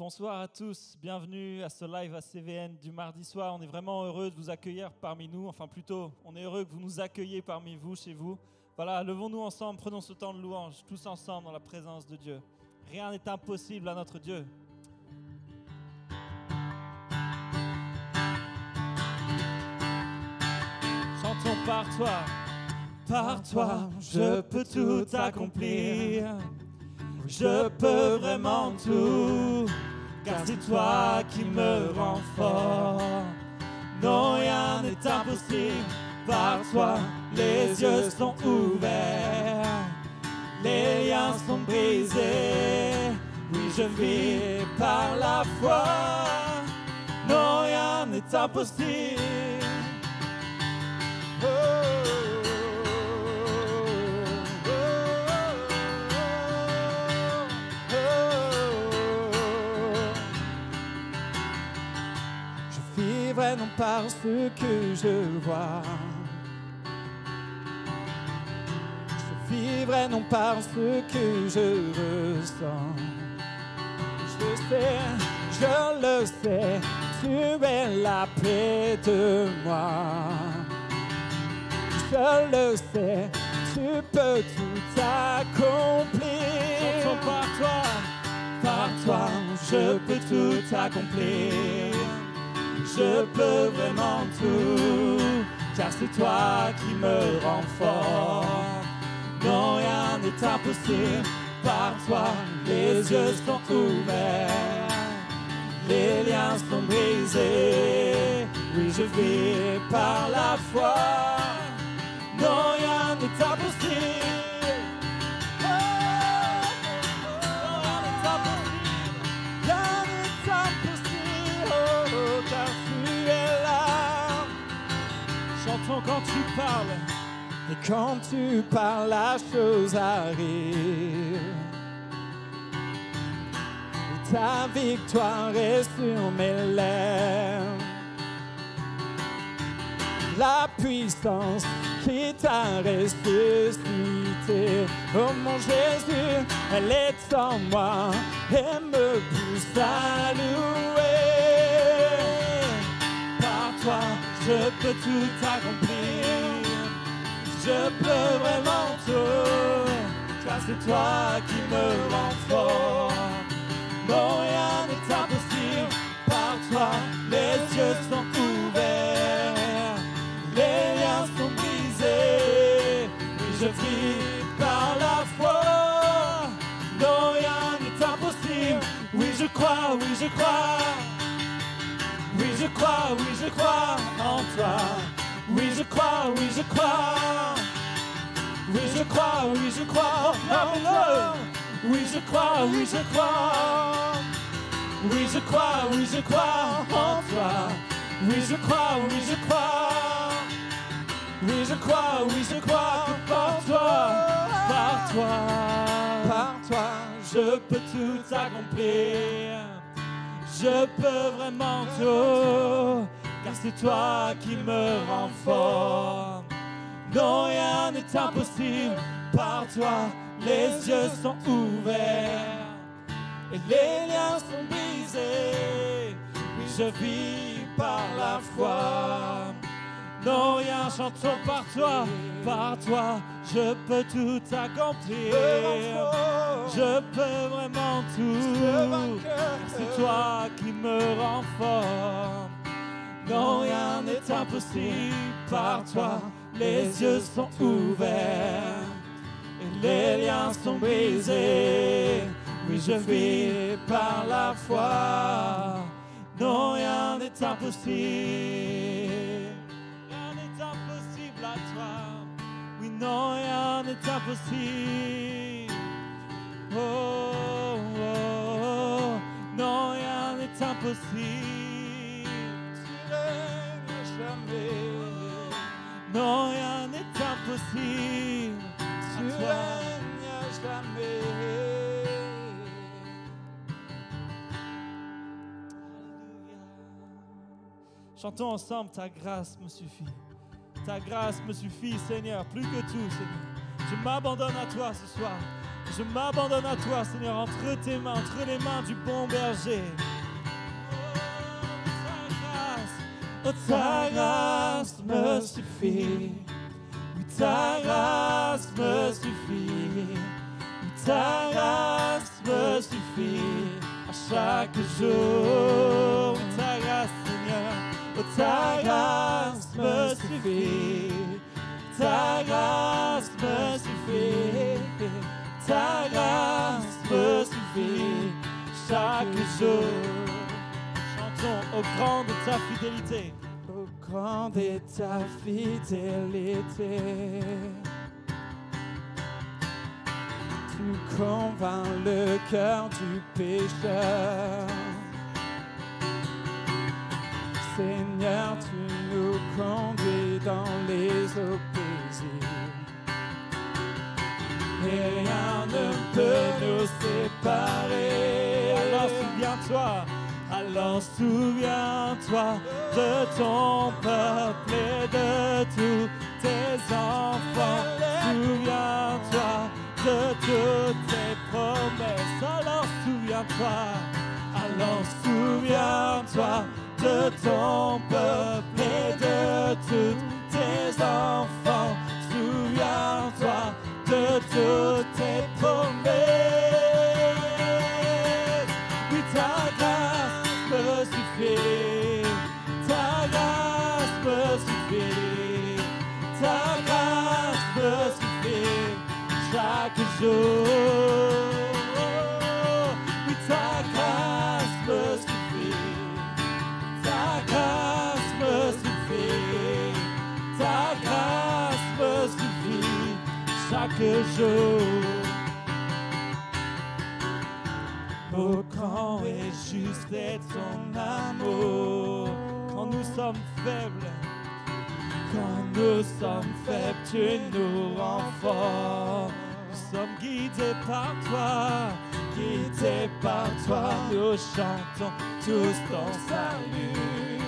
Bonsoir à tous, bienvenue à ce live à CVN du mardi soir. On est vraiment heureux de vous accueillir parmi nous, enfin plutôt, on est heureux que vous nous accueilliez parmi vous, chez vous. Voilà, levons-nous ensemble, prenons ce temps de louange, tous ensemble dans la présence de Dieu. Rien n'est impossible à notre Dieu. Chantons par toi, je peux tout accomplir. Je peux vraiment tout, car c'est toi qui me rends fort. Non, rien n'est impossible, par toi, les yeux sont ouverts, les liens sont brisés. Oui, je vis par la foi, non, rien n'est impossible. Non par ce que je vois, je vivrai non par ce que je ressens. Je le sais, tu es la paix de moi. Je le sais, tu peux tout accomplir. Chantons par toi, je peux tout accomplir. Je peux vraiment tout, car c'est toi qui me rends fort. Non, rien n'est impossible, par toi, les yeux sont ouverts, les liens sont brisés. Oui, je vis par la foi, non, rien n'est impossible. Quand tu parles, et quand tu parles, la chose arrive. Et ta victoire est sur mes lèvres. La puissance qui t'a ressuscité, oh mon Jésus, elle est en moi et me pousse à louer. Par toi, je peux tout accomplir, je peux vraiment tout, car c'est toi qui me rends fort. Non, rien n'est impossible, par toi, les yeux sont ouverts, les liens sont brisés. Oui, je vis par la foi, non, rien n'est impossible. Oui, je crois, oui, je crois. Oui, je crois en toi. Oui, je crois, oui, je crois. Oui, je crois en amour. Oui, je crois, oui, je crois. Oui, je crois en toi. Oui, je crois, oui, je crois. Oui, je crois que par toi, je peux tout accomplir. Je peux vraiment tout, car c'est toi qui me rends fort. Non, rien n'est impossible, par toi, les yeux sont ouverts, et les liens sont brisés. Oui, je vis par la foi. Non, rien, chantons par toi, je peux tout accomplir. Je peux vraiment tout, c'est toi qui me rends fort. Non, rien n'est impossible, par toi, les yeux sont ouverts, et les liens sont brisés. Oui, je vis par la foi. Non, rien n'est impossible. À toi. Oui, non, rien n'est impossible. Oh, oh, oh, non, rien n'est impossible. Tu règnes jamais. Non, rien n'est impossible. Tu règnes jamais. Alléluia. Chantons ensemble, ta grâce me suffit. Ta grâce me suffit, Seigneur, plus que tout, Seigneur. Je m'abandonne à toi ce soir. Je m'abandonne à toi, Seigneur, entre tes mains, entre les mains du bon berger. Oh, ta grâce me suffit. Oui, ta grâce me suffit. Oui, ta grâce me suffit à chaque jour. Oui, ta grâce, Seigneur. Oh, ta grâce me suffit. Ta grâce me suffit. Ta grâce me suffit chaque jour. Chantons au grand de ta fidélité. Au grand de ta fidélité. Tu convaincs le cœur du pécheur. Seigneur, tu nous conduis dans les eaux paisibles. Et rien ne peut nous séparer. Alors souviens-toi, alors souviens-toi de ton peuple et de tous tes enfants. Souviens-toi de toutes tes promesses. Alors souviens-toi de ton peuple et de tous tes enfants. Souviens-toi de toutes tes promesses. Oui, ta grâce me suffit. Ta grâce me suffit. Ta grâce me suffit chaque jour. Oui, ta grâce me suffit. Ta grâce me suffit. Ta grâce me suffit chaque jour. Oh, quand est juste est ton amour. Quand nous sommes faibles, tu nous rends forts. Nous sommes guidés par toi, nous chantons tous ton salut.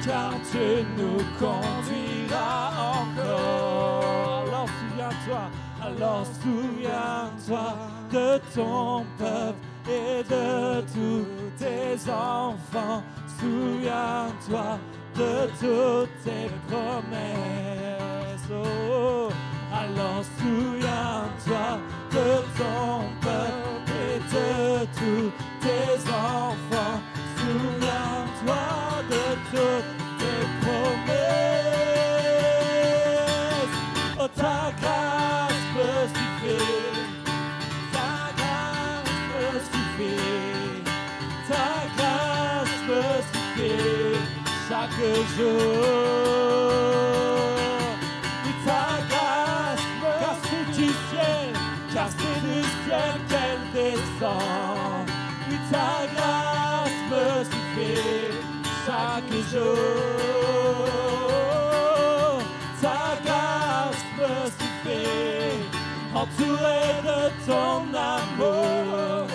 Car tu nous conduiras encore. Alors souviens-toi de ton peuple et de tous tes enfants. Souviens-toi de toutes tes promesses. Oh, alors souviens-toi de ton peuple et de tous tes enfants. Souviens-toi de toutes tes promesses. Oh, ta grâce me suffit. Ta grâce me suffit. Ta grâce me suffit chaque jour. Oui, ta grâce car c'est du ciel qu'elle descend. Oui, ta grâce me suffit chaque jour. Ta grâce me suffit, entouré de ton amour.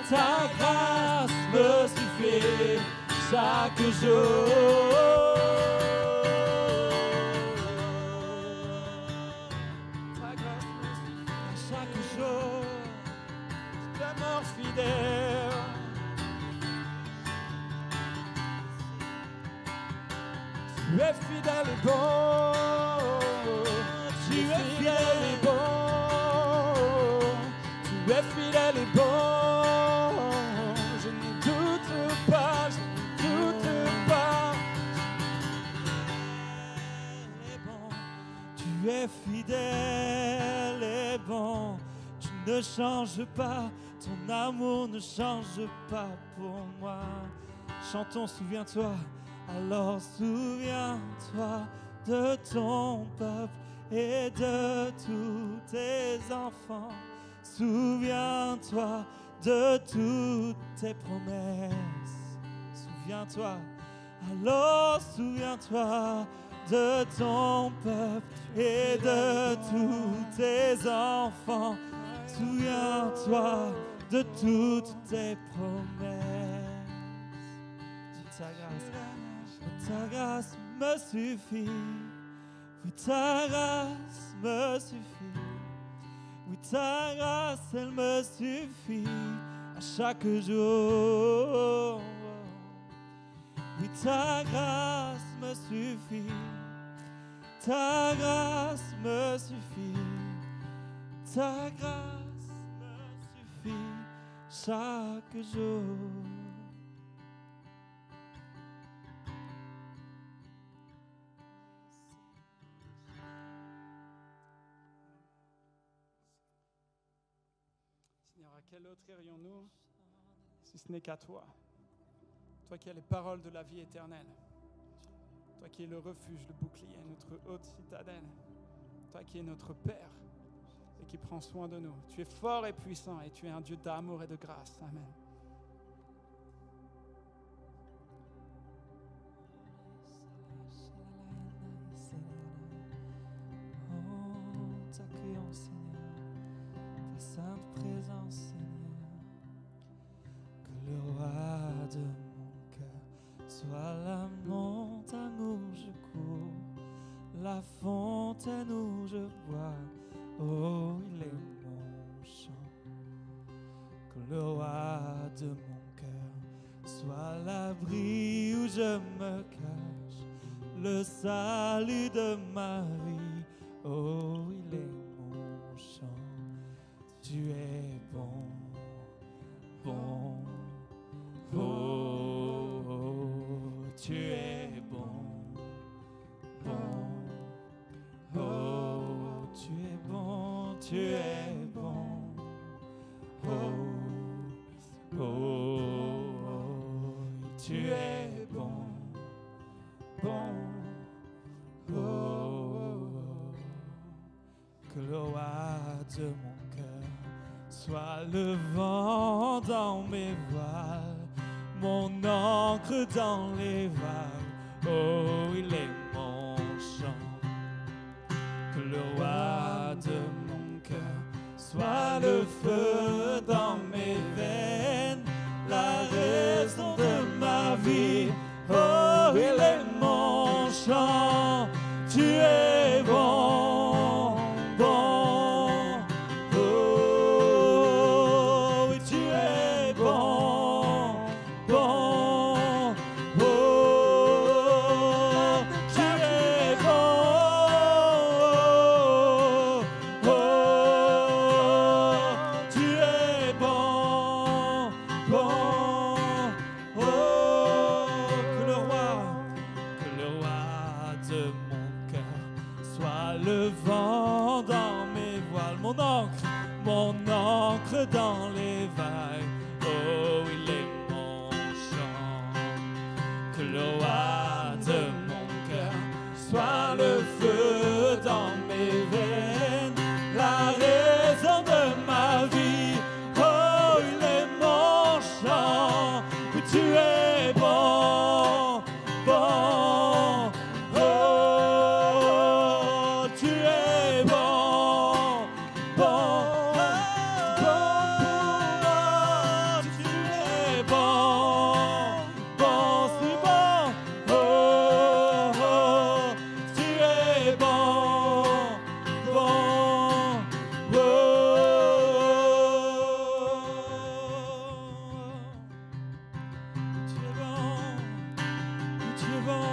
Ta grâce me suffit chaque jour. Ta grâce me suffit chaque jour. Je demeure fidèle. Tu es fidèle et bon. Tu es fidèle et bon. Tu es fidèle et bon. Je ne doute pas, je ne doute pas. Tu es fidèle et bon. Tu ne changes pas. Ton amour ne change pas pour moi. Chantons, souviens-toi. Alors souviens-toi de ton peuple et de tous tes enfants. Souviens-toi de toutes tes promesses. Souviens-toi, alors souviens-toi de ton peuple et de tous tes enfants. Souviens-toi de toutes tes promesses. Ta grâce, ta grâce me suffit. Oui, ta grâce me suffit. Oui, Oui, ta grâce, elle me suffit à chaque jour. Oui, ta grâce me suffit. Ta grâce me suffit. Ta grâce me suffit chaque jour. Seigneur, à quel autre irions-nous si ce n'est qu'à toi? Toi qui as les paroles de la vie éternelle. Toi qui es le refuge, le bouclier, notre haute citadelle. Toi qui es notre Père et qui prends soin de nous. Tu es fort et puissant et tu es un Dieu d'amour et de grâce. Amen. Oh, t'accueillons, Seigneur, ta sainte présence, Seigneur. Que le roi de mon cœur soit la montagne où je cours, la fontaine où je bois. Oh, il est mon chant. Que le roi de mon cœur soit l'abri où je me cache, le salut de ma vie. Oh, il est mon chant. Tu es bon, bon, oh, oh, tu es bon, bon, oh, tu es bon, tu es bon, oh, oh, oh, tu es bon, bon, oh, oh. Que le roi de mon cœur soit le vent dans mes voiles, mon encre dans les vagues. Oh, il est mon chant. Que le roi de mon cœur soit le feu dans mes veines, la raison de ma vie. Oh, il est mon chant. Tu es bon, bon. Oh, oui, tu es bon, bon. Oh, tu es bon. Oh, tu es bon, bon. Oh, que le roi de mon cœur soit le vent dans mes voiles, mon encre dans les vagues. Oh, il est mon chant. Que le roi de mon cœur soit le feu dans mes veines, la raison de ma vie. Oh, il est mon chant. Oui, tu es bon, bon. Oh, tu es bon, bon, bon, tu es bon, bon, c'est bon. Oh, oh, tu es bon, bon, oh. Tu es bon, tu es bon,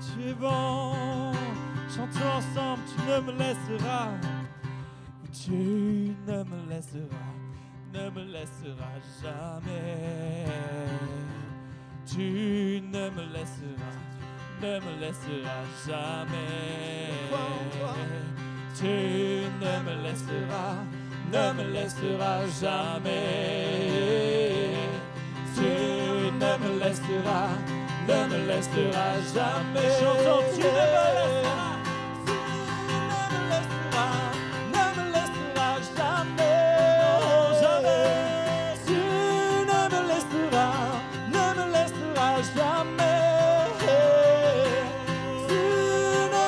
tu es bon. Chantons ensemble, tu ne me laisseras, tu ne me laisseras jamais. Tu ne me laisseras jamais. Tu ne me laisseras jamais. Tu ne me laisseras jamais. Chantons, tu ne me laisseras. Ne me laisseras jamais. Non, jamais. Tu ne me laisseras jamais. Tu ne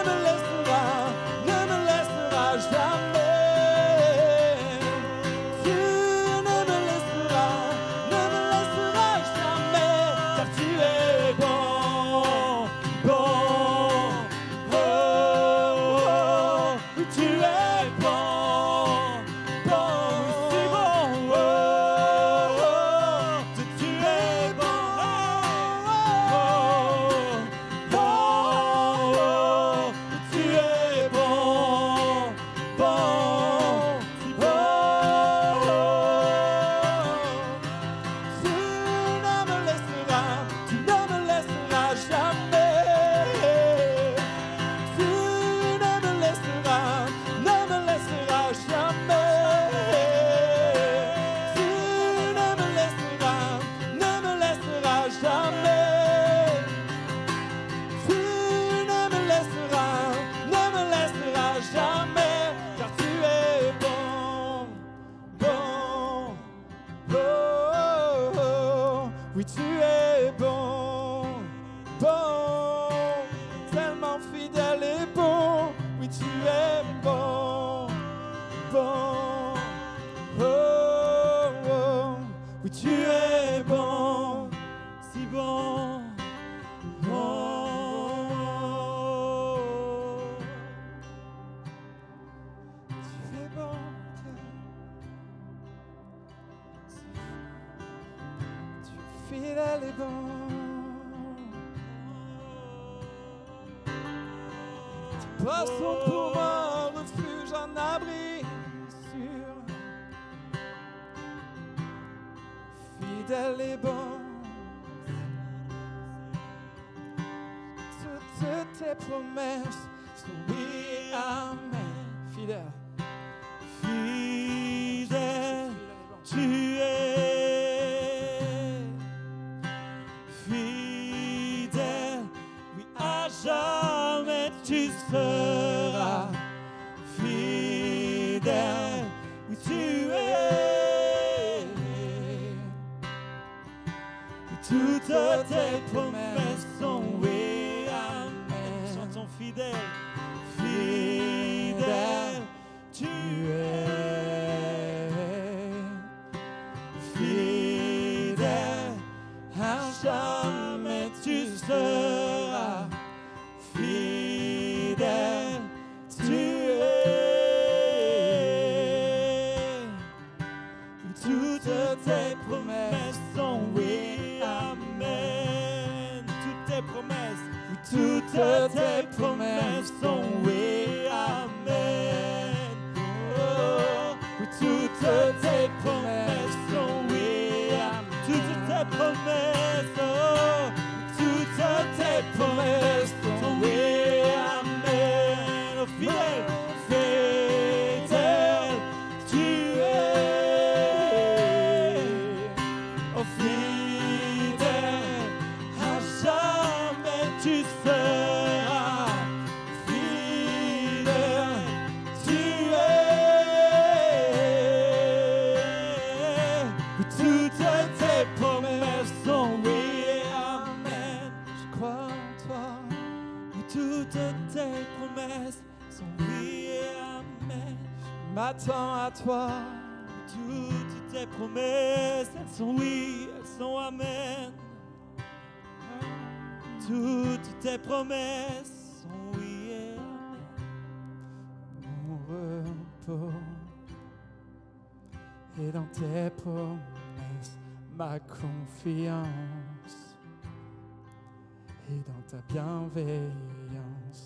me laisseras jamais. Tu ne me laisseras jamais. Car tu es bon, bon, oh. fidèle et bon. Tes pas sont pour moi un refuge, un abri sûr. Fidèle et bon. Toutes tes promesses sont oui, amen. Fidèle. Fidèle, tu es. Fidèle, oui, à jamais tu seras. Fidèle, oui, tu es. Toutes tes promesses sont oui, amen. Chantons fidèle, fidèle, tu es. Fidèle, à jamais tu seras. Fidèle, tu es. Toutes tes promesses sont oui, amen. Toutes tes promesses, toutes tes promesses sont oui, amen. Oh, toutes tes promesses sont oui, amen. Toutes tes promesses, oh, toutes tes promesses sont oui, amen. Oh, fidèle, fidèle, tu es. Oh, fidèle, à jamais tu seras. Fidèle, tu es. Toutes tes promesses sont oui, amen. Je crois en toi. Toutes tes promesses sont oui, amen. Je m'attends à toi. Toutes tes promesses, elles sont oui, elles sont amen. Toutes tes promesses sont oui et amen. Mon repos est dans tes promesses, ma confiance est dans ta bienveillance.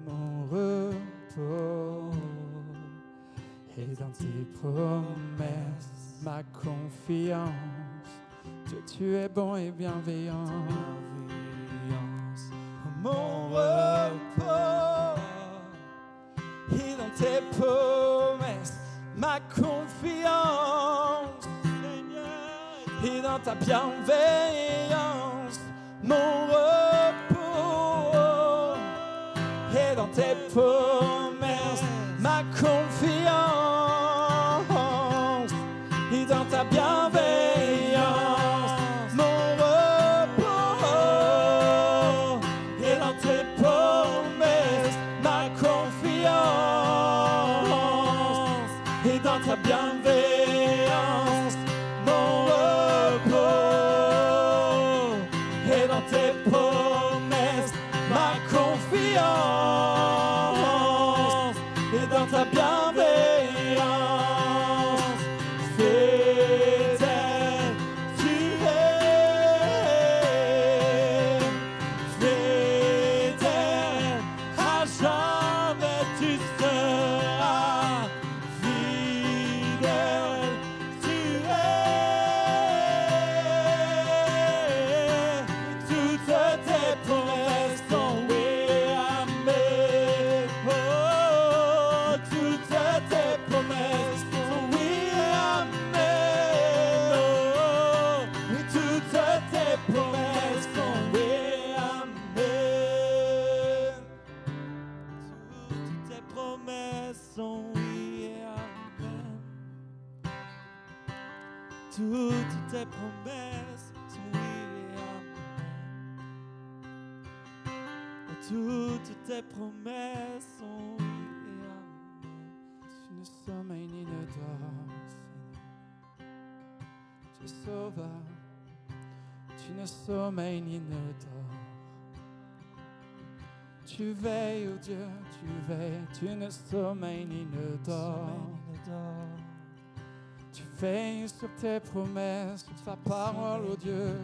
Mon repos est dans tes promesses, ma confiance. Dieu, tu es bon et bienveillant. Mon repos est dans tes promesses, ma confiance est dans ta bienveillance. Mon repos est dans tes promesses, ma confiance est dans ta bienveillance. Mon repos est dans tes promesses, ma confiance est dans ta bienveillance. Mon repos est dans tes promesses, ma confiance est dans ta bienveillance. Fidèle, tu es. Fidèle, à jamais tu seras. Fidèle, tu es. Toutes tes promesses sont oui, amen. Oh, toutes tes promesses sont oui, amen. Oh, oui, toutes tes promesses sont oui, amen. Toutes tes promesses sont oui, amen. Toutes tes promesses sont oui, amen. Toutes tes promesses sont oui, amen. Tu ne sommeilles ni ne dors, Seigneur. Tu es sauveur. Tu ne sommeilles ni ne dors. Tu veilles, oh Dieu, tu veilles. Tu ne sommeilles ni ne dors. Tu veilles sur tes promesses, sur ta parole, ô Dieu.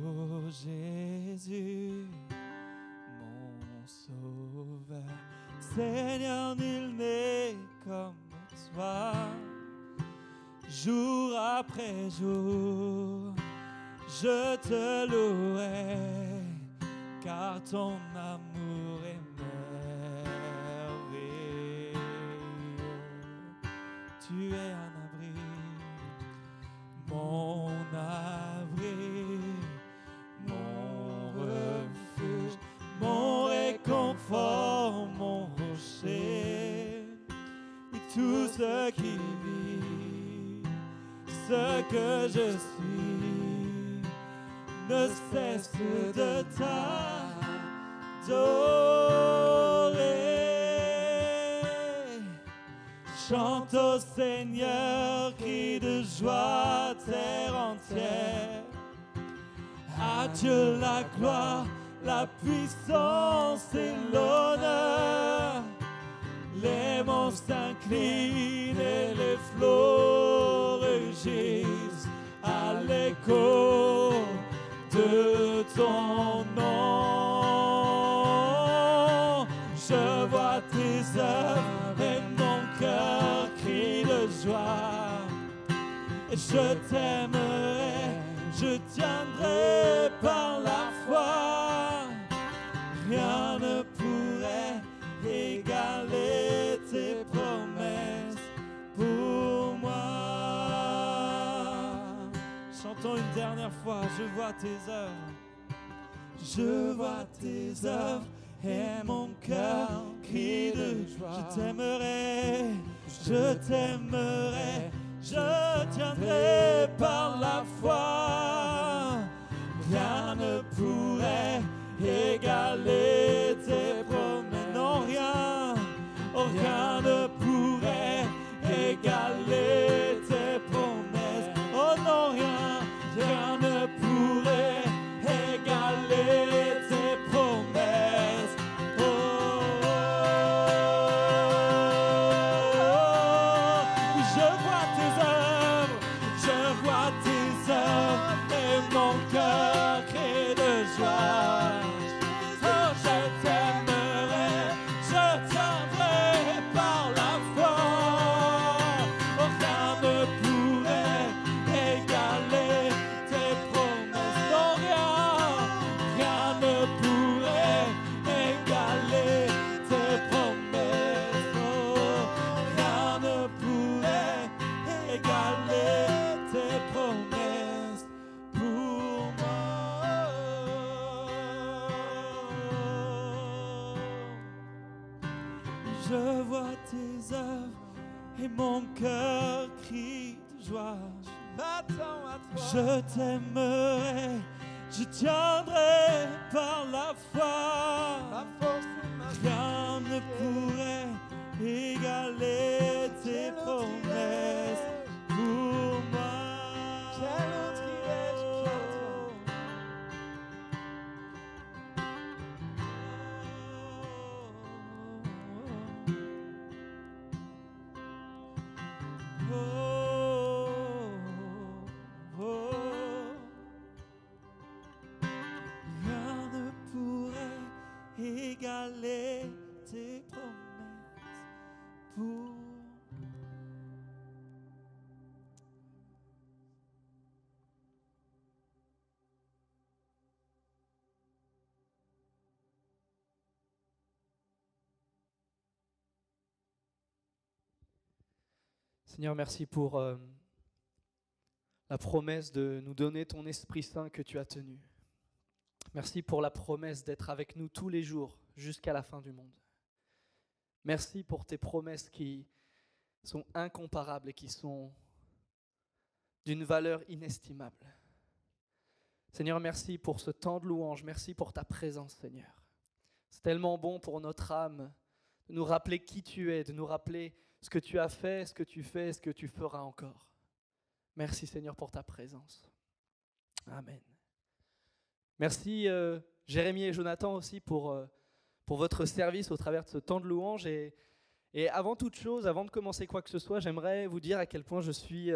Oh Jésus, mon sauveur, Seigneur, nul n'est comme toi. Jour après jour, je te louerai, car ton amour est merveilleux. Tu es un abri, mon abri, mon refuge, mon réconfort, mon rocher, et tout ce qui vit, ce que je suis, ne cesse de t'adorer. Chante au Seigneur, crie de joie, terre entière. À Dieu la gloire, la puissance et l'honneur. Les monts s'inclinent et les flots rugissent à l'écho de ton nom. Je vois tes œuvres et mon cœur crie de joie. Et je t'aimerai, je tiendrai par la foi. Rien ne pourrait égaler tes promesses pour moi. Chantons une dernière fois. Je vois tes œuvres, je vois tes œuvres et mon cœur crie de joie. Je t'aimerai, je t'aimerai, je tiendrai par la foi. Rien ne pourrait égaler tes promesses. Non, rien, oh, rien ne pourrait égaler tes promesses. Oh non, rien, rien ne pourrait égaler tes promesses. Oh, oh, oh. Je vois tes œuvres, je vois tes œuvres et mon cœur crie de joie. Oh, je t'aimerai, je tiendrai par la foi. Oh, rien ne pourrait égaler tes promesses. Non, rien ne pourrait égaler tes promesses. Oh, rien ne pourrait égaler tes promesses pour moi. Je vois tes œuvres et mon cœur crie de joie. Je m'attends à toi. Je t'aimerai, je tiendrai par la foi. Rien ne pourrait égaler tes promesses pour moi. Quel autre il-je qu'à toi. Oh, oh, oh. Rien ne pourrait égaler tes promesses pour. Seigneur, merci pour la promesse de nous donner ton Esprit Saint que tu as tenu. Merci pour la promesse d'être avec nous tous les jours jusqu'à la fin du monde. Merci pour tes promesses qui sont incomparables et qui sont d'une valeur inestimable. Seigneur, merci pour ce temps de louange. Merci pour ta présence, Seigneur. C'est tellement bon pour notre âme de nous rappeler qui tu es, de nous rappeler ce que tu as fait, ce que tu fais, ce que tu feras encore. Merci, Seigneur, pour ta présence. Amen. Merci Jérémie et Jonathan aussi pour pour votre service au travers de ce temps de louange. Et avant toute chose, avant de commencer quoi que ce soit, j'aimerais vous dire à quel point je suis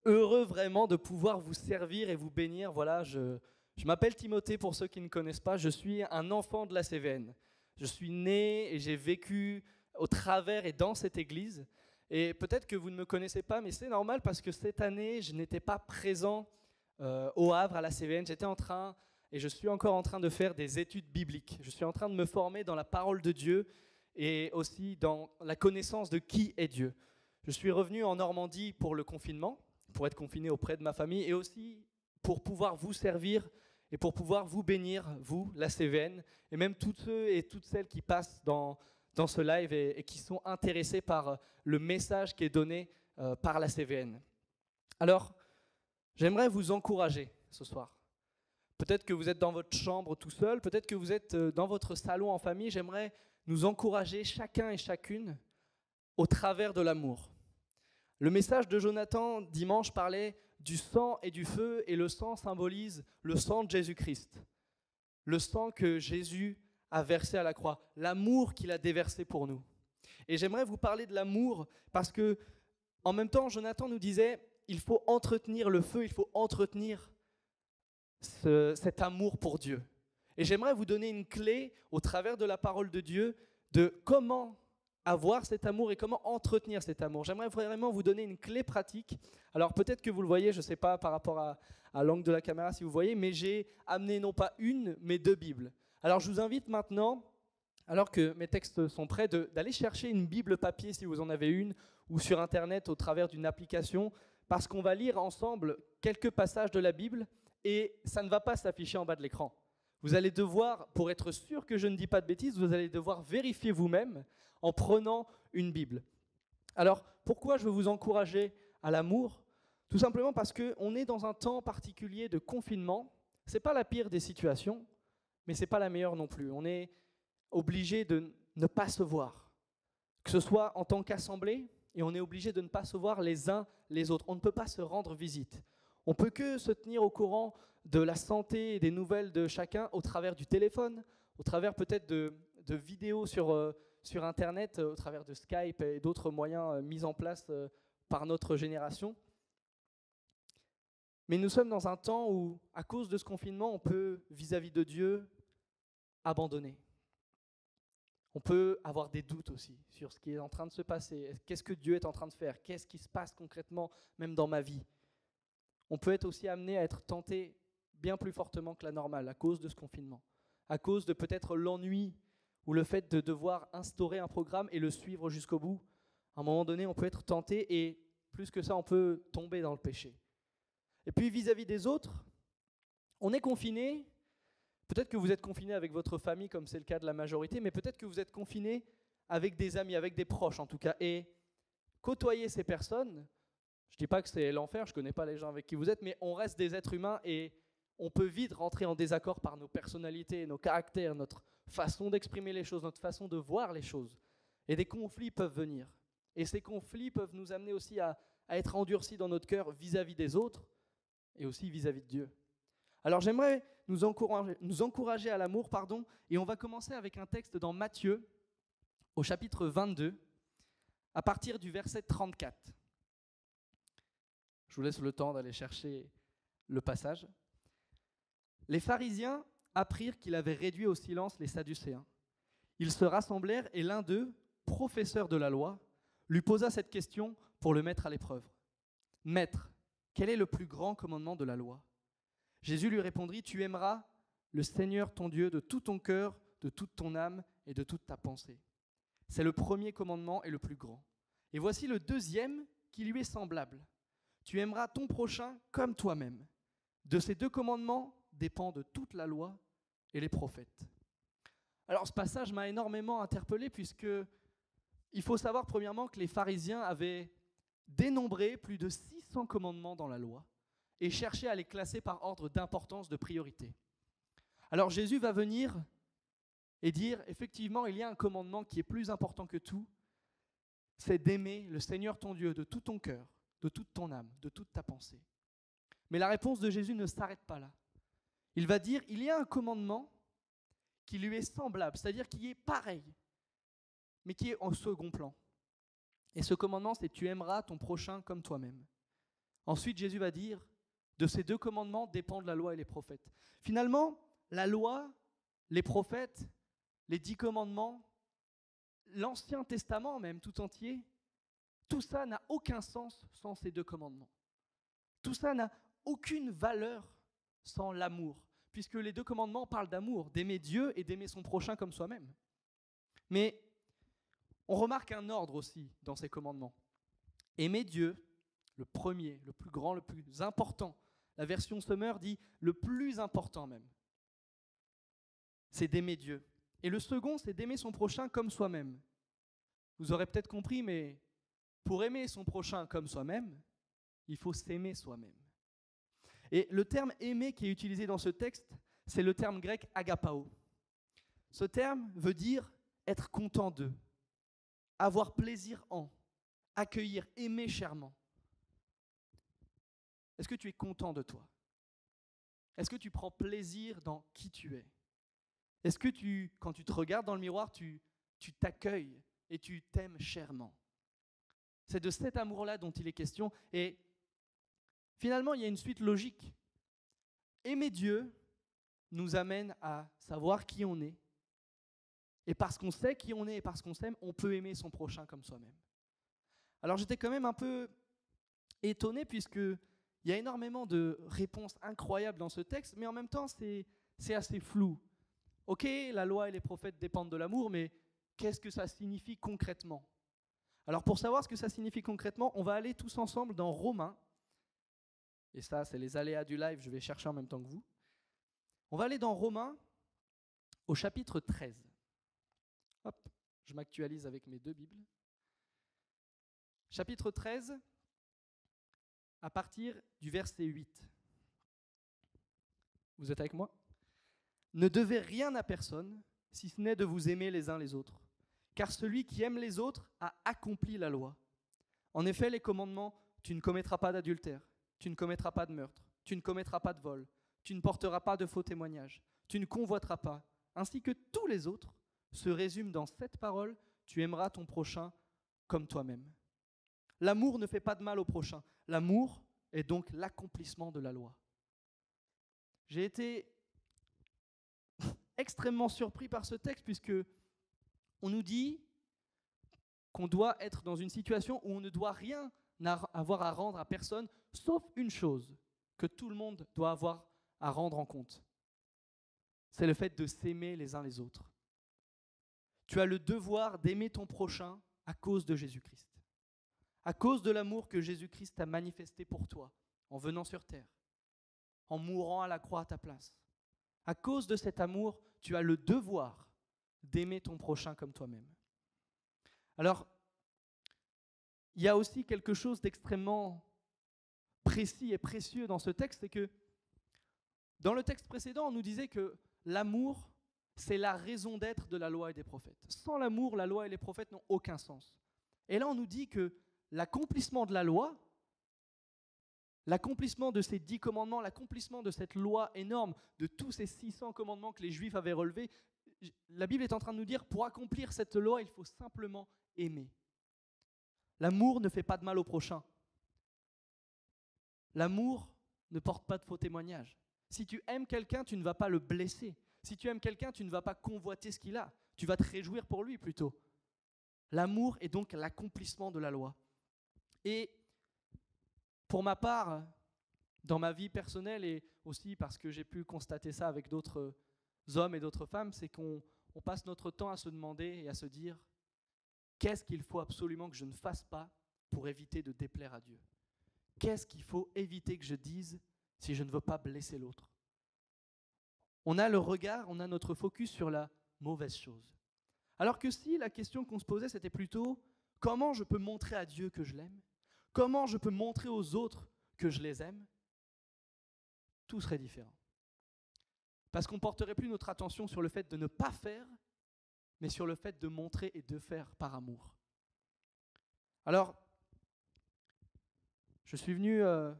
heureux vraiment de pouvoir vous servir et vous bénir. Voilà, je m'appelle Timothée pour ceux qui ne connaissent pas, je suis un enfant de la CVN. Je suis né et j'ai vécu au travers et dans cette église. Et peut-être que vous ne me connaissez pas, mais c'est normal parce que cette année, je n'étais pas présent au Havre à la CVN. J'étais en train, et je suis encore en train de faire des études bibliques. Je suis en train de me former dans la parole de Dieu et aussi dans la connaissance de qui est Dieu. Je suis revenu en Normandie pour le confinement, pour être confiné auprès de ma famille et aussi pour pouvoir vous servir et pour pouvoir vous bénir, vous, la CVN, et même tous ceux et toutes celles qui passent dans ce live et qui sont intéressés par le message qui est donné par la CVN. Alors, j'aimerais vous encourager ce soir. Peut-être que vous êtes dans votre chambre tout seul, peut-être que vous êtes dans votre salon en famille. J'aimerais nous encourager chacun et chacune au travers de l'amour. Le message de Jonathan dimanche parlait du sang et du feu, et le sang symbolise le sang de Jésus-Christ. Le sang que Jésus a versé à la croix, l'amour qu'il a déversé pour nous. Et j'aimerais vous parler de l'amour parce que, en même temps, Jonathan nous disait, il faut entretenir le feu, il faut entretenir cet amour pour Dieu. Et j'aimerais vous donner une clé au travers de la parole de Dieu de comment avoir cet amour et comment entretenir cet amour. J'aimerais vraiment vous donner une clé pratique. Alors peut-être que vous le voyez, je ne sais pas par rapport à l'angle de la caméra si vous voyez, mais j'ai amené non pas une, mais 2 Bibles. Alors je vous invite maintenant, alors que mes textes sont prêts, d'aller chercher une Bible papier si vous en avez une, ou sur Internet au travers d'une application, parce qu'on va lire ensemble quelques passages de la Bible et ça ne va pas s'afficher en bas de l'écran. Vous allez devoir, pour être sûr que je ne dis pas de bêtises, vous allez devoir vérifier vous-même en prenant une Bible. Alors, pourquoi je veux vous encourager à l'amour ? Tout simplement parce qu'on est dans un temps particulier de confinement. Ce n'est pas la pire des situations, mais ce n'est pas la meilleure non plus. On est obligé de ne pas se voir, que ce soit en tant qu'assemblée, et on est obligé de ne pas se voir les uns les autres. On ne peut pas se rendre visite. On ne peut que se tenir au courant de la santé et des nouvelles de chacun au travers du téléphone, au travers peut-être de vidéos sur Internet, au travers de Skype et d'autres moyens mis en place par notre génération. Mais nous sommes dans un temps où, à cause de ce confinement, on peut, vis-à-vis de Dieu, abandonner. On peut avoir des doutes aussi sur ce qui est en train de se passer. Qu'est-ce que Dieu est en train de faire ? Qu'est-ce qui se passe concrètement, même dans ma vie ? On peut être aussi amené à être tenté bien plus fortement que la normale à cause de ce confinement, à cause de peut-être l'ennui ou le fait de devoir instaurer un programme et le suivre jusqu'au bout. À un moment donné, on peut être tenté et plus que ça, on peut tomber dans le péché. Et puis vis-à-vis des autres, on est confiné. Peut-être que vous êtes confiné avec votre famille, comme c'est le cas de la majorité, mais peut-être que vous êtes confiné avec des amis, avec des proches en tout cas. Et côtoyer ces personnes, je ne dis pas que c'est l'enfer, je ne connais pas les gens avec qui vous êtes, mais on reste des êtres humains et on peut vite rentrer en désaccord par nos personnalités, nos caractères, notre façon d'exprimer les choses, notre façon de voir les choses. Et des conflits peuvent venir. Et ces conflits peuvent nous amener aussi à être endurcis dans notre cœur vis-à-vis des autres et aussi vis-à-vis de Dieu. Alors j'aimerais nous encourager à l'amour, et on va commencer avec un texte dans Matthieu, au chapitre 22, à partir du verset 34. Je vous laisse le temps d'aller chercher le passage. Les pharisiens apprirent qu'il avait réduit au silence les Sadducéens. Ils se rassemblèrent et l'un d'eux, professeur de la loi, lui posa cette question pour le mettre à l'épreuve. « Maître, quel est le plus grand commandement de la loi ?» Jésus lui répondit « Tu aimeras le Seigneur ton Dieu de tout ton cœur, de toute ton âme et de toute ta pensée. » C'est le premier commandement et le plus grand. Et voici le deuxième qui lui est semblable. « Tu aimeras ton prochain comme toi-même. » De ces 2 commandements dépendent toute la loi et les prophètes. Alors ce passage m'a énormément interpellé puisque il faut savoir premièrement que les pharisiens avaient dénombré plus de 600 commandements dans la loi et cherchaient à les classer par ordre d'importance, de priorité. Alors Jésus va venir et dire effectivement il y a un commandement qui est plus important que tout, c'est d'aimer le Seigneur ton Dieu de tout ton cœur, de toute ton âme, de toute ta pensée. Mais la réponse de Jésus ne s'arrête pas là. Il va dire, il y a un commandement qui lui est semblable, c'est-à-dire qui est pareil, mais qui est en second plan. Et ce commandement, c'est « tu aimeras ton prochain comme toi-même ». Ensuite, Jésus va dire, de ces 2 commandements dépendent la loi et les prophètes. Finalement, la loi, les prophètes, les 10 commandements, l'Ancien Testament même tout entier, tout ça n'a aucun sens sans ces 2 commandements. Tout ça n'a aucune valeur sans l'amour, puisque les 2 commandements parlent d'amour, d'aimer Dieu et d'aimer son prochain comme soi-même. Mais on remarque un ordre aussi dans ces commandements. Aimer Dieu, le premier, le plus grand, le plus important. La version Summer dit le plus important même. C'est d'aimer Dieu. Et le second, c'est d'aimer son prochain comme soi-même. Vous aurez peut-être compris, mais pour aimer son prochain comme soi-même, il faut s'aimer soi-même. Et le terme « aimer » qui est utilisé dans ce texte, c'est le terme grec « agapao ». Ce terme veut dire être content d'eux, avoir plaisir en, accueillir, aimer chèrement. Est-ce que tu es content de toi? Est-ce que tu prends plaisir dans qui tu es? Est-ce que quand tu te regardes dans le miroir, tu t'accueilles et tu t'aimes chèrement? C'est de cet amour-là dont il est question. Et finalement, il y a une suite logique. Aimer Dieu nous amène à savoir qui on est. Et parce qu'on sait qui on est et parce qu'on s'aime, on peut aimer son prochain comme soi-même. Alors j'étais quand même un peu étonné puisqu'il y a énormément de réponses incroyables dans ce texte, mais en même temps, c'est assez flou. Ok, la loi et les prophètes dépendent de l'amour, mais qu'est-ce que ça signifie concrètement? Alors pour savoir ce que ça signifie concrètement, on va aller tous ensemble dans Romains. Et ça, c'est les aléas du live, je vais chercher en même temps que vous. On va aller dans Romains au chapitre 13. Hop, je m'actualise avec mes 2 Bibles. Chapitre 13, à partir du verset 8. Vous êtes avec moi? Ne devez rien à personne, si ce n'est de vous aimer les uns les autres. Car celui qui aime les autres a accompli la loi. En effet, les commandements, tu ne commettras pas d'adultère, tu ne commettras pas de meurtre, tu ne commettras pas de vol, tu ne porteras pas de faux témoignages, tu ne convoiteras pas, ainsi que tous les autres, se résument dans cette parole, tu aimeras ton prochain comme toi-même. L'amour ne fait pas de mal au prochain. L'amour est donc l'accomplissement de la loi. J'ai été extrêmement surpris par ce texte puisque on nous dit qu'on doit être dans une situation où on ne doit rien avoir à rendre à personne, sauf une chose que tout le monde doit avoir à rendre en compte. C'est le fait de s'aimer les uns les autres. Tu as le devoir d'aimer ton prochain à cause de Jésus-Christ. À cause de l'amour que Jésus-Christ a manifesté pour toi en venant sur terre, en mourant à la croix à ta place. À cause de cet amour, tu as le devoir d'aimer ton prochain comme toi-même. Alors, il y a aussi quelque chose d'extrêmement précis et précieux dans ce texte, c'est que dans le texte précédent, on nous disait que l'amour, c'est la raison d'être de la loi et des prophètes. Sans l'amour, la loi et les prophètes n'ont aucun sens. Et là, on nous dit que l'accomplissement de la loi, l'accomplissement de ces 10 commandements, l'accomplissement de cette loi énorme, de tous ces 600 commandements que les Juifs avaient relevés, la Bible est en train de nous dire, pour accomplir cette loi, il faut simplement aimer. L'amour ne fait pas de mal au prochain. L'amour ne porte pas de faux témoignages. Si tu aimes quelqu'un, tu ne vas pas le blesser. Si tu aimes quelqu'un, tu ne vas pas convoiter ce qu'il a. Tu vas te réjouir pour lui plutôt. L'amour est donc l'accomplissement de la loi. Et pour ma part, dans ma vie personnelle et aussi parce que j'ai pu constater ça avec d'autres hommes et d'autres femmes, c'est qu'on passe notre temps à se demander et à se dire qu'est-ce qu'il faut absolument que je ne fasse pas pour éviter de déplaire à Dieu? Qu'est-ce qu'il faut éviter que je dise si je ne veux pas blesser l'autre? On a le regard, on a notre focus sur la mauvaise chose. Alors que si la question qu'on se posait, c'était plutôt comment je peux montrer à Dieu que je l'aime? Comment je peux montrer aux autres que je les aime? Tout serait différent. Parce qu'on ne porterait plus notre attention sur le fait de ne pas faire, mais sur le fait de montrer et de faire par amour. Alors, je suis venu à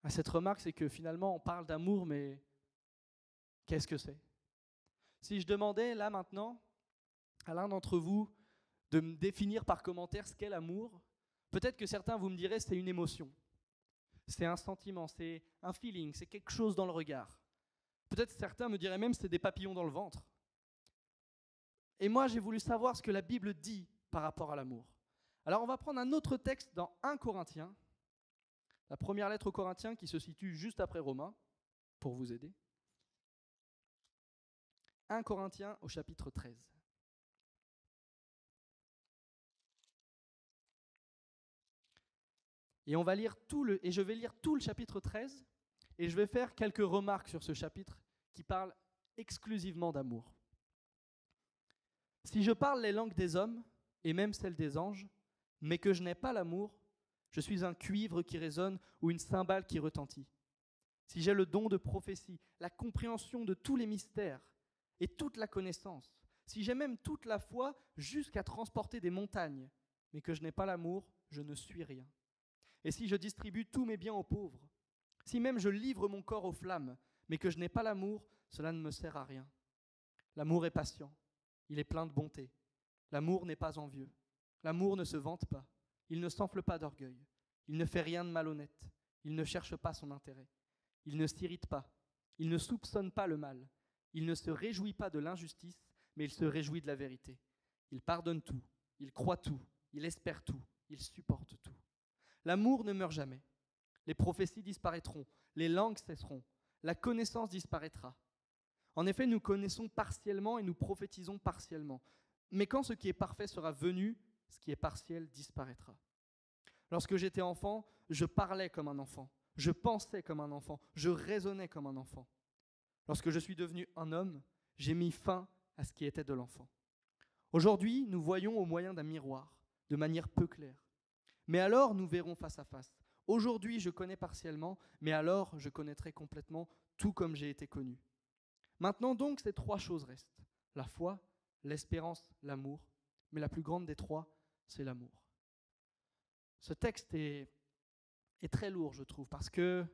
cette remarque, c'est que finalement on parle d'amour, mais qu'est-ce que c'est? Si je demandais là maintenant à l'un d'entre vous de me définir par commentaire ce qu'est l'amour, peut-être que certains vous me diraient c'est une émotion, c'est un sentiment, c'est un feeling, c'est quelque chose dans le regard. Peut-être certains me diraient même c'est des papillons dans le ventre. Et moi j'ai voulu savoir ce que la Bible dit par rapport à l'amour. Alors on va prendre un autre texte dans 1 Corinthiens, la première lettre aux Corinthiens qui se situe juste après Romains, pour vous aider. 1 Corinthiens au chapitre 13. Et je vais lire tout le chapitre 13, et je vais faire quelques remarques sur ce chapitre qui parle exclusivement d'amour. Si je parle les langues des hommes, et même celles des anges, mais que je n'ai pas l'amour, je suis un cuivre qui résonne ou une cymbale qui retentit. Si j'ai le don de prophétie, la compréhension de tous les mystères et toute la connaissance, si j'ai même toute la foi jusqu'à transporter des montagnes, mais que je n'ai pas l'amour, je ne suis rien. Et si je distribue tous mes biens aux pauvres, si même je livre mon corps aux flammes, mais que je n'ai pas l'amour, cela ne me sert à rien. L'amour est patient, il est plein de bonté. L'amour n'est pas envieux. L'amour ne se vante pas. Il ne s'enfle pas d'orgueil. Il ne fait rien de malhonnête. Il ne cherche pas son intérêt. Il ne s'irrite pas. Il ne soupçonne pas le mal. Il ne se réjouit pas de l'injustice, mais il se réjouit de la vérité. Il pardonne tout. Il croit tout. Il espère tout. Il supporte tout. L'amour ne meurt jamais. Les prophéties disparaîtront. Les langues cesseront. La connaissance disparaîtra. En effet, nous connaissons partiellement et nous prophétisons partiellement. Mais quand ce qui est parfait sera venu, ce qui est partiel disparaîtra. Lorsque j'étais enfant, je parlais comme un enfant, je pensais comme un enfant, je raisonnais comme un enfant. Lorsque je suis devenu un homme, j'ai mis fin à ce qui était de l'enfant. Aujourd'hui, nous voyons au moyen d'un miroir, de manière peu claire. Mais alors, nous verrons face à face. Aujourd'hui, je connais partiellement, mais alors, je connaîtrai complètement, tout comme j'ai été connu. Maintenant donc, ces trois choses restent. La foi, l'espérance, l'amour. Mais la plus grande des trois, c'est l'amour. Ce texte est très lourd, je trouve, parce que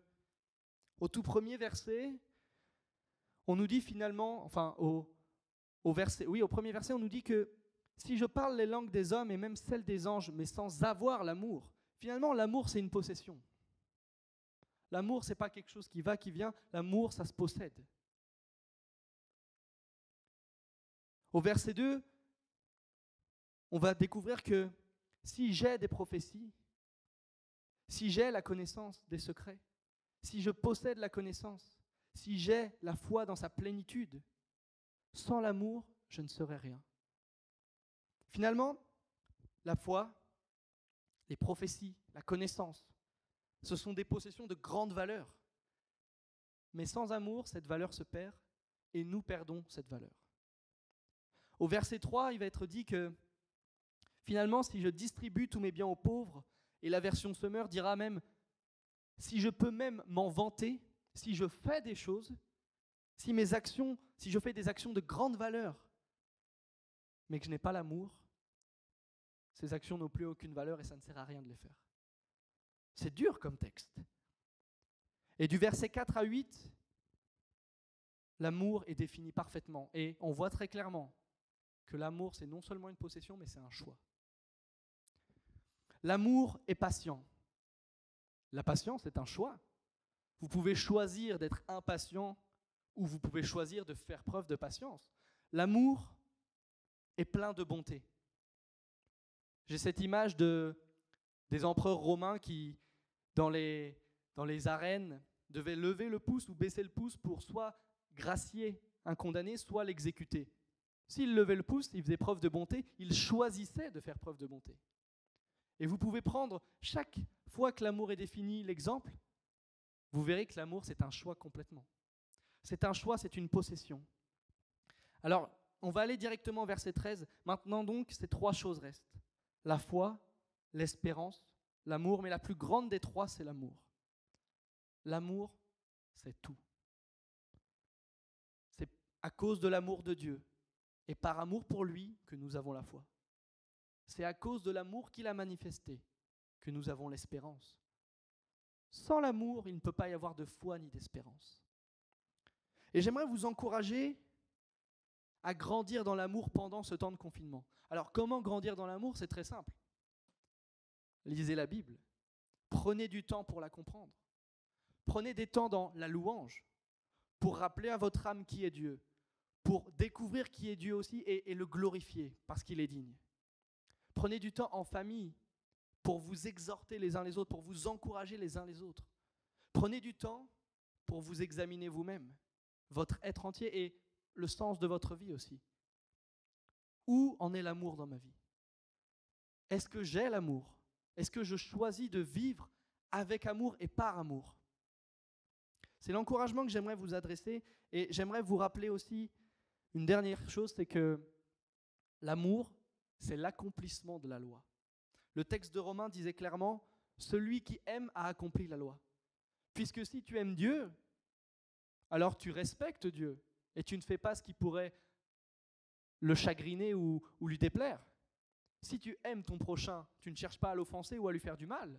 au tout premier verset, on nous dit finalement, au premier verset, on nous dit que si je parle les langues des hommes et même celles des anges, mais sans avoir l'amour, finalement, l'amour, c'est une possession. L'amour, ce n'est pas quelque chose qui va, qui vient. L'amour, ça se possède. Au verset 2, on va découvrir que si j'ai des prophéties, si j'ai la connaissance des secrets, si je possède la connaissance, si j'ai la foi dans sa plénitude, sans l'amour, je ne serai rien. Finalement, la foi, les prophéties, la connaissance, ce sont des possessions de grande valeur. Mais sans amour, cette valeur se perd et nous perdons cette valeur. Au verset 3, il va être dit que finalement, si je distribue tous mes biens aux pauvres, et la version Semeur dira même, si je peux même m'en vanter, si je fais des choses, si je fais des actions de grande valeur, mais que je n'ai pas l'amour, ces actions n'ont plus aucune valeur et ça ne sert à rien de les faire. C'est dur comme texte. Et du verset 4 à 8, l'amour est défini parfaitement. Et on voit très clairement que l'amour, c'est non seulement une possession, mais c'est un choix. L'amour est patient. La patience est un choix. Vous pouvez choisir d'être impatient ou vous pouvez choisir de faire preuve de patience. L'amour est plein de bonté. J'ai cette image des empereurs romains qui, dans les arènes, devaient lever le pouce ou baisser le pouce pour soit gracier un condamné, soit l'exécuter. S'il levait le pouce, il faisait preuve de bonté, il choisissait de faire preuve de bonté. Et vous pouvez prendre, chaque fois que l'amour est défini, l'exemple, vous verrez que l'amour, c'est un choix complètement. C'est un choix, c'est une possession. Alors, on va aller directement au verset 13. Maintenant donc, ces trois choses restent. La foi, l'espérance, l'amour, mais la plus grande des trois, c'est l'amour. L'amour, c'est tout. C'est à cause de l'amour de Dieu et par amour pour lui que nous avons la foi. C'est à cause de l'amour qu'il a manifesté que nous avons l'espérance. Sans l'amour, il ne peut pas y avoir de foi ni d'espérance. Et j'aimerais vous encourager à grandir dans l'amour pendant ce temps de confinement. Alors comment grandir dans l'amour? C'est très simple. Lisez la Bible. Prenez du temps pour la comprendre. Prenez des temps dans la louange pour rappeler à votre âme qui est Dieu, pour découvrir qui est Dieu aussi et le glorifier parce qu'il est digne. Prenez du temps en famille pour vous exhorter les uns les autres, pour vous encourager les uns les autres. Prenez du temps pour vous examiner vous-même, votre être entier et le sens de votre vie aussi. Où en est l'amour dans ma vie? Est-ce que j'ai l'amour? Est-ce que je choisis de vivre avec amour et par amour? C'est l'encouragement que j'aimerais vous adresser et j'aimerais vous rappeler aussi une dernière chose, c'est que l'amour, c'est l'accomplissement de la loi. Le texte de Romains disait clairement, celui qui aime a accompli la loi. Puisque si tu aimes Dieu, alors tu respectes Dieu et tu ne fais pas ce qui pourrait le chagriner ou lui déplaire. Si tu aimes ton prochain, tu ne cherches pas à l'offenser ou à lui faire du mal.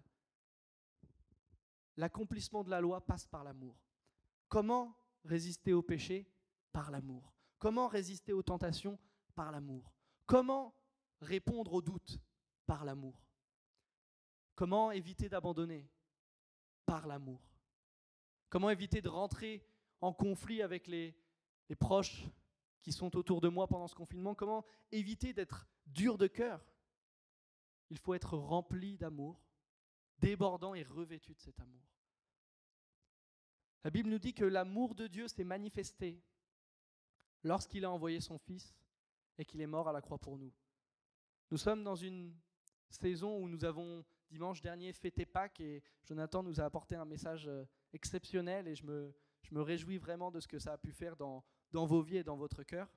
L'accomplissement de la loi passe par l'amour. Comment résister au péché? Par l'amour. Comment résister aux tentations? Par l'amour. Comment répondre aux doutes? Par l'amour. Comment éviter d'abandonner? Par l'amour. Comment éviter de rentrer en conflit avec les proches qui sont autour de moi pendant ce confinement? Comment éviter d'être dur de cœur? Il faut être rempli d'amour, débordant et revêtu de cet amour. La Bible nous dit que l'amour de Dieu s'est manifesté lorsqu'il a envoyé son Fils et qu'il est mort à la croix pour nous. Nous sommes dans une saison où nous avons, dimanche dernier, fêté Pâques et Jonathan nous a apporté un message exceptionnel et je me réjouis vraiment de ce que ça a pu faire dans vos vies et dans votre cœur.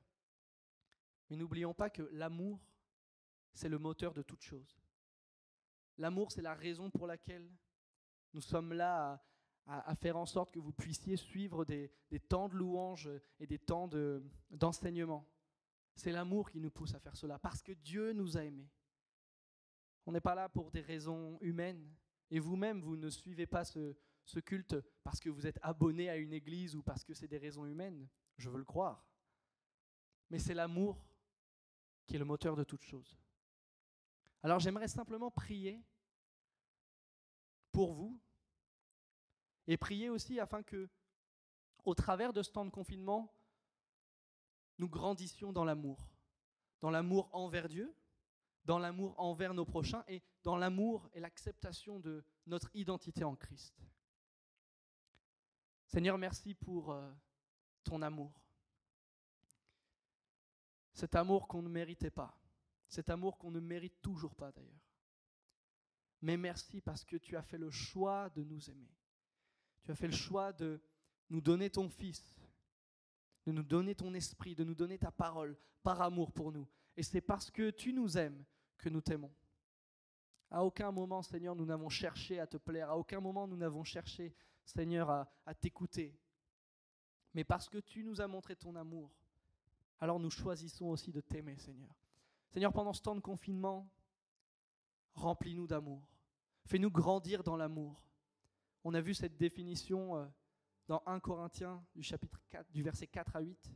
Mais n'oublions pas que l'amour, c'est le moteur de toute chose. L'amour, c'est la raison pour laquelle nous sommes là à faire en sorte que vous puissiez suivre des temps de louange et des temps d'enseignement. C'est l'amour qui nous pousse à faire cela, parce que Dieu nous a aimés. On n'est pas là pour des raisons humaines. Et vous-même, vous ne suivez pas ce culte parce que vous êtes abonné à une église ou parce que c'est des raisons humaines. Je veux le croire. Mais c'est l'amour qui est le moteur de toute chose. Alors j'aimerais simplement prier pour vous et prier aussi afin que, au travers de ce temps de confinement, nous grandissions dans l'amour envers Dieu, dans l'amour envers nos prochains et dans l'amour et l'acceptation de notre identité en Christ. Seigneur, merci pour ton amour. Cet amour qu'on ne méritait pas, cet amour qu'on ne mérite toujours pas d'ailleurs. Mais merci parce que tu as fait le choix de nous aimer. Tu as fait le choix de nous donner ton Fils, de nous donner ton esprit, de nous donner ta parole par amour pour nous. Et c'est parce que tu nous aimes que nous t'aimons. À aucun moment, Seigneur, nous n'avons cherché à te plaire. À aucun moment, nous n'avons cherché, Seigneur, à t'écouter. Mais parce que tu nous as montré ton amour, alors nous choisissons aussi de t'aimer, Seigneur. Seigneur, pendant ce temps de confinement, remplis-nous d'amour. Fais-nous grandir dans l'amour. On a vu cette définition dans 1 Corinthiens du chapitre 4, du verset 4 à 8.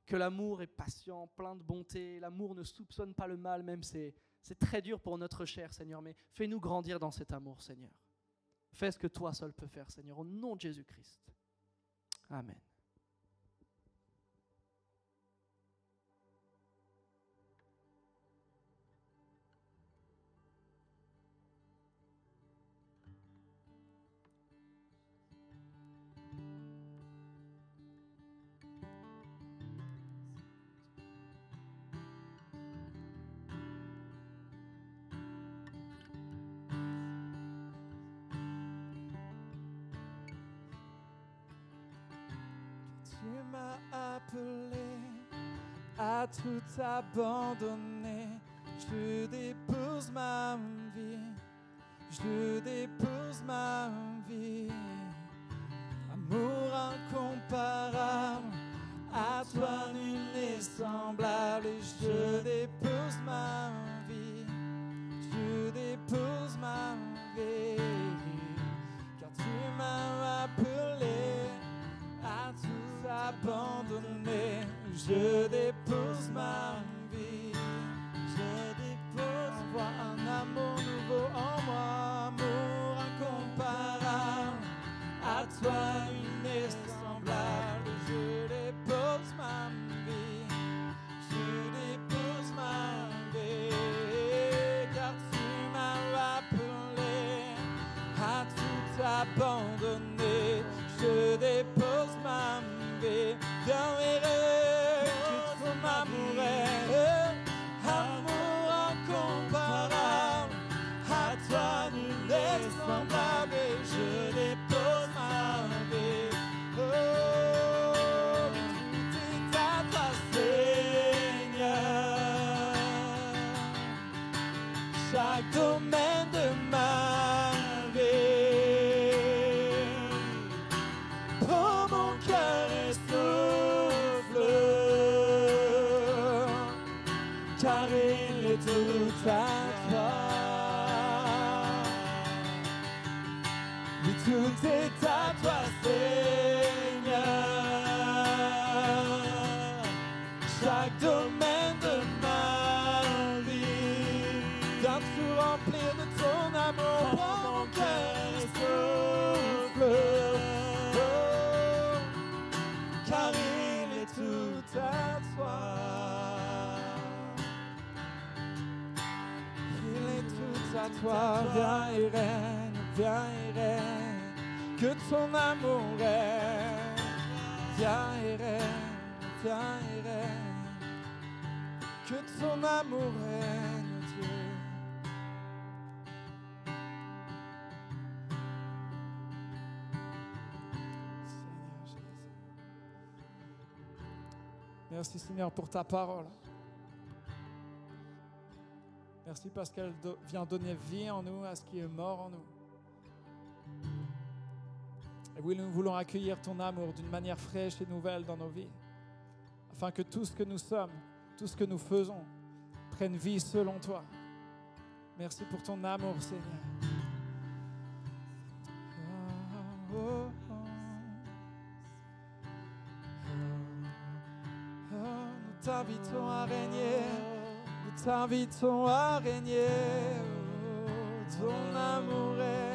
Que l'amour est patient, plein de bonté. L'amour ne soupçonne pas le mal, même c'est très dur pour notre chair, Seigneur. Mais fais-nous grandir dans cet amour, Seigneur. Fais ce que toi seul peux faire, Seigneur, au nom de Jésus-Christ. Amen. Tu m'as appelé à tout abandonner. Je dépose ma vie, je dépose ma vie. Amour incomparable, à toi nul n'est semblable. Et je dépose ma vie, je dépose ma vie. Car tu m'as appelé à tout abandonner. Je dépose ma vie, je dépose. Envoie un amour nouveau en moi, amour incomparable. À toi inessemblable, je dépose ma vie, je dépose ma vie, car tu m'as appelé à tout abandonner. Je dépose ma vie, viens verrai que ton amour est amour incomparable. À toi nul n'est semblable et je dépose ma vie. Oh, tout est à toi, Seigneur. Chaque domaine de ma vie, prends mon cœur et souffle, car il est tout à toi. Oui, tout est à toi, Seigneur. Chaque domaine de ma vie, viens tout remplir de ton amour. Prends mon cœur et souffle, oh, car il est tout à toi. Il est tout à toi. Viens et règne, viens et règne, que ton amour règne. Viens et règne, viens et règne, que ton amour règne, Dieu. Seigneur Jésus. Merci Seigneur pour ta parole. Merci parce qu'elle vient donner vie en nous à ce qui est mort en nous. Et oui, nous voulons accueillir ton amour d'une manière fraîche et nouvelle dans nos vies, afin que tout ce que nous sommes, tout ce que nous faisons, prenne vie selon toi. Merci pour ton amour, Seigneur. Oh, oh, oh. Oh, nous t'invitons à régner, nous t'invitons à régner. Oh, ton amour est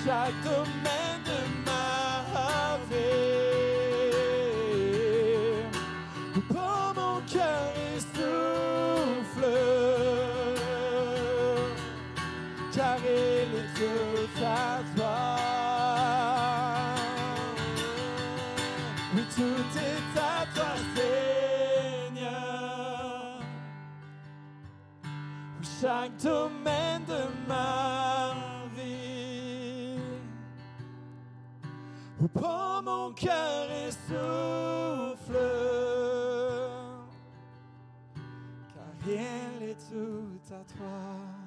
chaque domaine de ma vie. Prends mon cœur et souffle, car il est tout à toi. Oui, tout est à toi, Seigneur. Oui, chaque domaine de ma vie. Prends mon cœur et souffle, car il est tout à toi.